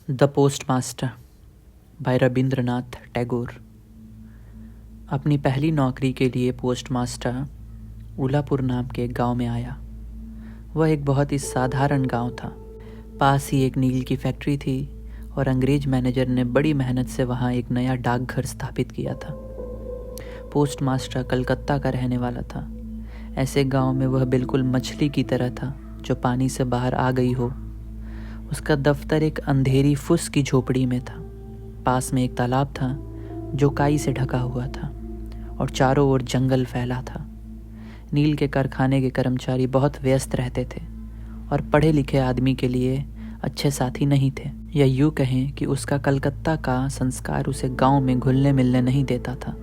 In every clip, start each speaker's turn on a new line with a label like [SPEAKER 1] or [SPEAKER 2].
[SPEAKER 1] The postmaster by Rabindranath Tagore. अपनी पहली नौकरी के लिए पोस्टमास्टर उलापुर नाम के एक गांव में आया। वह एक बहुत ही साधारण गांव था। पास ही एक नील की फैक्ट्री थी और अंग्रेज मैनेजर ने बड़ी मेहनत से वहां एक नया डाकघर स्थापित किया था। पोस्टमास्टर कलकत्ता का रहने वाला था। ऐसे गांव में वह बिल्कुल मछली की तरह था जो पानी से बाहर आ गई हो। उसका दफ्तर एक अंधेरी फुस की झोपड़ी में था। पास में एक तालाब था जो काई से ढका हुआ था और चारों ओर जंगल फैला था। नील के कारखाने के कर्मचारी बहुत व्यस्त रहते थे और पढ़े लिखे आदमी के लिए अच्छे साथी नहीं थे, या यूँ कहें कि उसका कलकत्ता का संस्कार उसे गांव में घुलने मिलने नहीं देता था।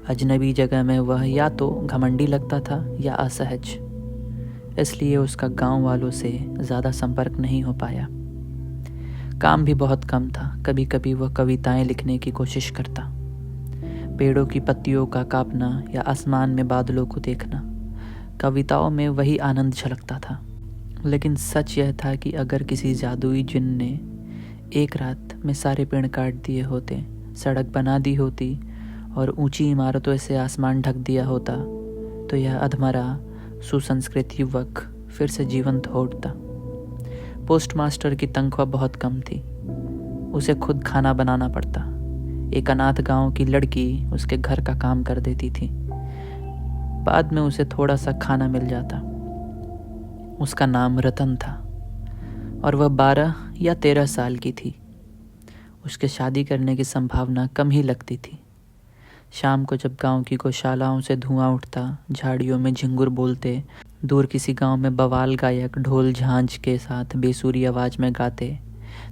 [SPEAKER 1] अजनबी जगह में वह या तो घमंडी लगता था या असहज, इसलिए उसका गांव वालों से ज़्यादा संपर्क नहीं हो पाया। काम भी बहुत कम था। कभी कभी वह कविताएं लिखने की कोशिश करता। पेड़ों की पत्तियों का कांपना या आसमान में बादलों को देखना, कविताओं में वही आनंद झलकता था। लेकिन सच यह था कि अगर किसी जादुई जिन ने एक रात में सारे पेड़ काट दिए होते, सड़क बना दी होती और ऊंची इमारतों से आसमान ढक दिया होता, तो यह अधमरा सुसंस्कृत युवक फिर से जीवंत हो उठता। पोस्टमास्टर की तनख्वाह बहुत कम थी। उसे खुद खाना बनाना पड़ता। एक अनाथ गांव की लड़की उसके घर का काम कर देती थी। बाद में उसे थोड़ा सा खाना मिल जाता। उसका नाम रतन था और वह 12 या 13 साल की थी। उसके शादी करने की संभावना कम ही लगती थी। शाम को जब गांव की गौशालाओं से धुआं उठता, झाड़ियों में झिंगुर बोलते, दूर किसी गांव में बवाल गायक ढोल झांझ के साथ बेसुरी आवाज में गाते,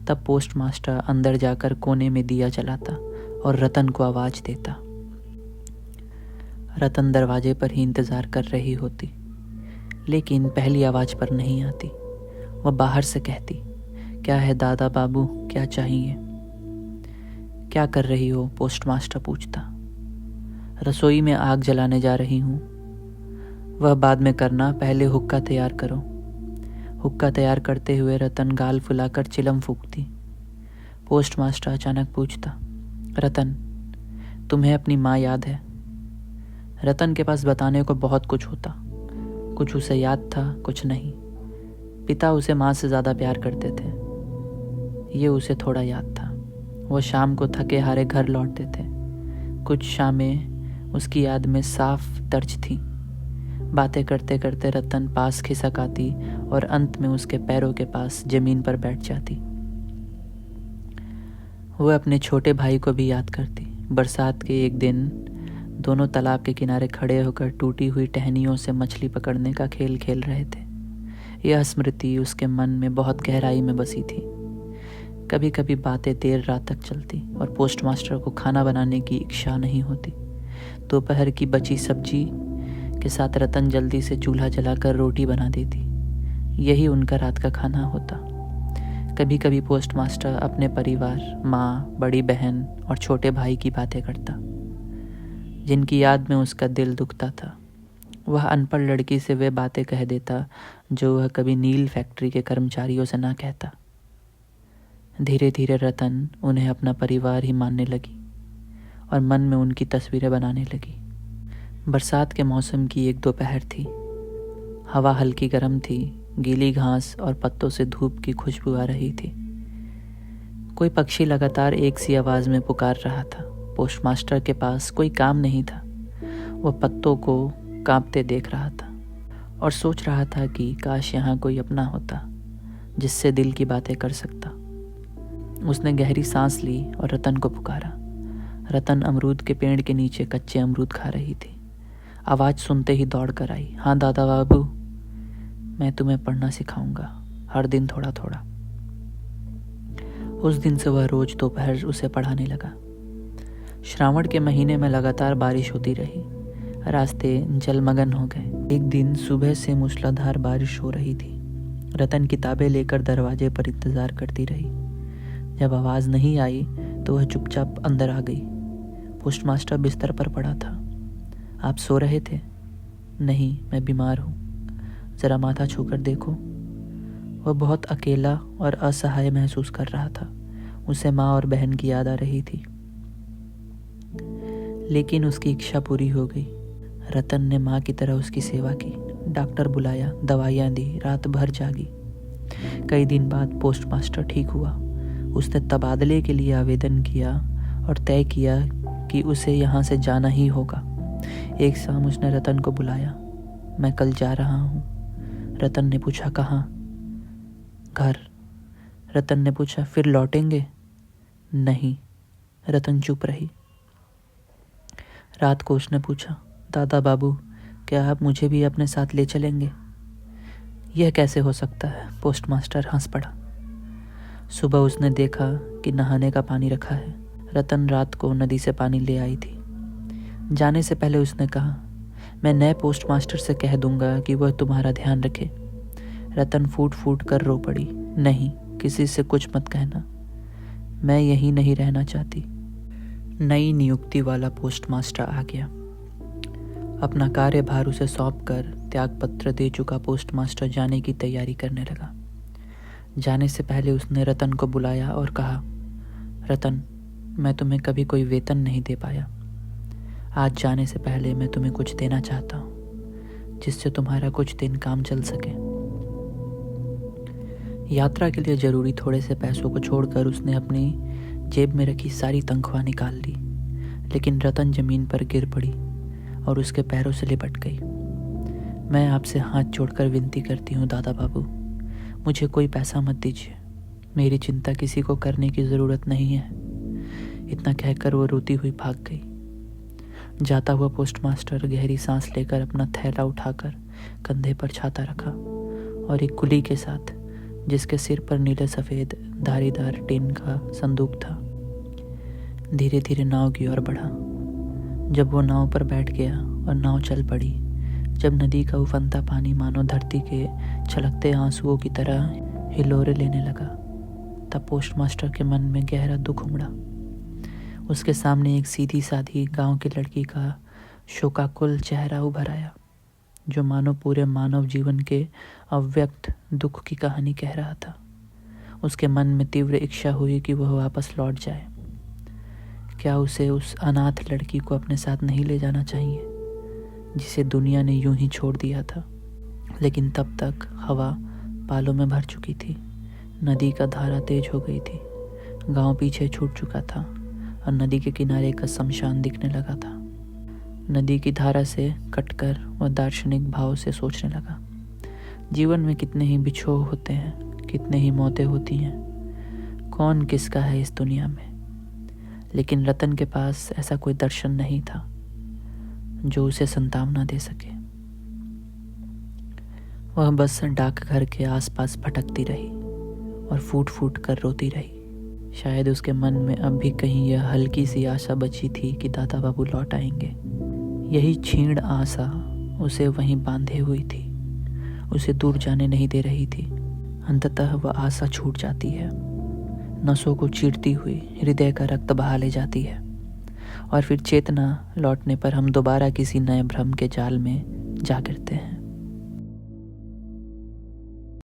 [SPEAKER 1] तब पोस्टमास्टर अंदर जाकर कोने में दिया जलाता और रतन को आवाज देता। रतन दरवाजे पर ही इंतजार कर रही होती, लेकिन पहली आवाज पर नहीं आती। वह बाहर से कहती, क्या है दादा बाबू, क्या चाहिए? क्या कर रही हो? पोस्टमास्टर पूछता। रसोई में आग जलाने जा रही हूँ। वह बाद में करना, पहले हुक्का तैयार करो। हुक्का तैयार करते हुए रतन गाल फुलाकर चिलम फूंकती। पोस्टमास्टर अचानक पूछता, रतन, तुम्हें अपनी माँ याद है? रतन के पास बताने को बहुत कुछ होता। कुछ उसे याद था, कुछ नहीं। पिता उसे माँ से ज़्यादा प्यार करते थे, ये उसे थोड़ा याद था। वह शाम को थके हारे घर लौटते थे। कुछ शामें उसकी याद में साफ दर्ज थी। बातें करते करते रतन पास खिसक आती और अंत में उसके पैरों के पास जमीन पर बैठ जाती। वह अपने छोटे भाई को भी याद करती। बरसात के एक दिन दोनों तालाब के किनारे खड़े होकर टूटी हुई टहनियों से मछली पकड़ने का खेल खेल रहे थे। यह स्मृति उसके मन में बहुत गहराई में बसी थी। कभी कभी बातें देर रात तक चलती और पोस्टमास्टर को खाना बनाने की इच्छा नहीं होती। दोपहर की बची सब्जी के साथ रतन जल्दी से चूल्हा जलाकर रोटी बना देती। यही उनका रात का खाना होता। कभी कभी पोस्टमास्टर अपने परिवार, माँ, बड़ी बहन और छोटे भाई की बातें करता, जिनकी याद में उसका दिल दुखता था। वह अनपढ़ लड़की से वे बातें कह देता जो वह कभी नील फैक्ट्री के कर्मचारियों से ना कहता। धीरे धीरे रतन उन्हें अपना परिवार ही मानने लगी और मन में उनकी तस्वीरें बनाने लगी। बरसात के मौसम की एक दोपहर थी। हवा हल्की गर्म थी। गीली घास और पत्तों से धूप की खुशबू आ रही थी। कोई पक्षी लगातार एक सी आवाज़ में पुकार रहा था। पोस्टमास्टर के पास कोई काम नहीं था। वह पत्तों को कांपते देख रहा था और सोच रहा था कि काश यहाँ कोई अपना होता जिससे दिल की बातें कर सकता। उसने गहरी सांस ली और रतन को पुकारा। रतन अमरूद के पेड़ के नीचे कच्चे अमरूद खा रही थी। आवाज़ सुनते ही दौड़ कर आई। हाँ दादा बाबू, मैं तुम्हें पढ़ना सिखाऊंगा, हर दिन थोड़ा थोड़ा। उस दिन से वह रोज दोपहर उसे पढ़ाने लगा। श्रावण के महीने में लगातार बारिश होती रही। रास्ते जलमग्न हो गए। एक दिन सुबह से मूसलाधार बारिश हो रही थी। रतन किताबें लेकर दरवाजे पर इंतजार करती रही। जब आवाज़ नहीं आई तो वह चुपचाप अंदर आ गई। पोस्टमास्टर बिस्तर पर पड़ा था। आप सो रहे थे? नहीं, मैं बीमार हूँ। ज़रा माथा छूकर देखो। वह बहुत अकेला और असहाय महसूस कर रहा था। उसे माँ और बहन की याद आ रही थी, लेकिन उसकी इच्छा पूरी हो गई। रतन ने माँ की तरह उसकी सेवा की, डॉक्टर बुलाया, दवाइयाँ दी, रात भर जागी। कई दिन बाद पोस्टमास्टर ठीक हुआ। उसने तबादले के लिए आवेदन किया और तय किया कि उसे यहाँ से जाना ही होगा। एक शाम उसने रतन को बुलाया। मैं कल जा रहा हूँ। रतन ने पूछा, कहाँ? घर। रतन ने पूछा, फिर लौटेंगे? नहीं। रतन चुप रही। रात को उसने पूछा, दादा बाबू, क्या आप मुझे भी अपने साथ ले चलेंगे? यह कैसे हो सकता है? पोस्टमास्टर हंस पड़ा। सुबह उसने देखा कि नहाने का पानी रखा है। रतन रात को नदी से पानी ले आई थी। जाने से पहले उसने कहा, मैं नए पोस्टमास्टर से कह दूंगा कि वह तुम्हारा ध्यान रखे। रतन फूट फूट कर रो पड़ी। नहीं, किसी से कुछ मत कहना, मैं यहीं नहीं रहना चाहती। नई नियुक्ति वाला पोस्टमास्टर आ गया। अपना कार्यभार उसे सौंप कर त्यागपत्र दे चुका पोस्टमास्टर जाने की तैयारी करने लगा। जाने से पहले उसने रतन को बुलाया और कहा, रतन, मैं तुम्हें कभी कोई वेतन नहीं दे पाया। आज जाने से पहले मैं तुम्हें कुछ देना चाहता हूँ, जिससे तुम्हारा कुछ दिन काम चल सके। यात्रा के लिए जरूरी थोड़े से पैसों को छोड़कर उसने अपनी जेब में रखी सारी तनख्वाह निकाल ली, लेकिन रतन जमीन पर गिर पड़ी और उसके पैरों से लिपट गई। मैं आपसे हाथ जोड़कर विनती करती हूँ दादा बाबू, मुझे कोई पैसा मत दीजिए। मेरी चिंता किसी को करने की ज़रूरत नहीं है। इतना कहकर वो रोती हुई भाग गई। जाता हुआ पोस्टमास्टर गहरी सांस लेकर अपना थैला उठाकर कंधे पर छाता रखा और एक कुली के साथ, जिसके सिर पर नीले सफ़ेद धारीदार टिन का संदूक था, धीरे धीरे नाव की ओर बढ़ा। जब वो नाव पर बैठ गया और नाव चल पड़ी, जब नदी का उफनता पानी मानो धरती के छलकते आंसुओं की तरह हिलोरे लेने लगा, तब पोस्टमास्टर के मन में गहरा दुख उमड़ा। उसके सामने एक सीधी साधी गांव की लड़की का शोकाकुल चेहरा उभर आया, जो मानो पूरे मानव जीवन के अव्यक्त दुख की कहानी कह रहा था। उसके मन में तीव्र इच्छा हुई कि वह वापस लौट जाए। क्या उसे उस अनाथ लड़की को अपने साथ नहीं ले जाना चाहिए, जिसे दुनिया ने यूं ही छोड़ दिया था? लेकिन तब तक हवा बालों में भर चुकी थी, नदी का धारा तेज हो गई थी, गांव पीछे छूट चुका था और नदी के किनारे का शमशान दिखने लगा था। नदी की धारा से कटकर वह दार्शनिक भाव से सोचने लगा, जीवन में कितने ही बिछोह होते हैं, कितने ही मौतें होती हैं, कौन किसका है इस दुनिया में। लेकिन रतन के पास ऐसा कोई दर्शन नहीं था जो उसे सांत्वना दे सके। वह बस डाकघर के आसपास भटकती रही और फूट फूट कर रोती रही। शायद उसके मन में अब भी कहीं यह हल्की सी आशा बची थी कि दादा बाबू लौट आएंगे। यही क्षीण आशा उसे वहीं बांधे हुई थी, उसे दूर जाने नहीं दे रही थी। अंततः वह आशा छूट जाती है, नसों को चीरती हुई हृदय का रक्त बहा ले जाती है, और फिर चेतना लौटने पर हम दोबारा किसी नए भ्रम के जाल में जा गिरते हैं।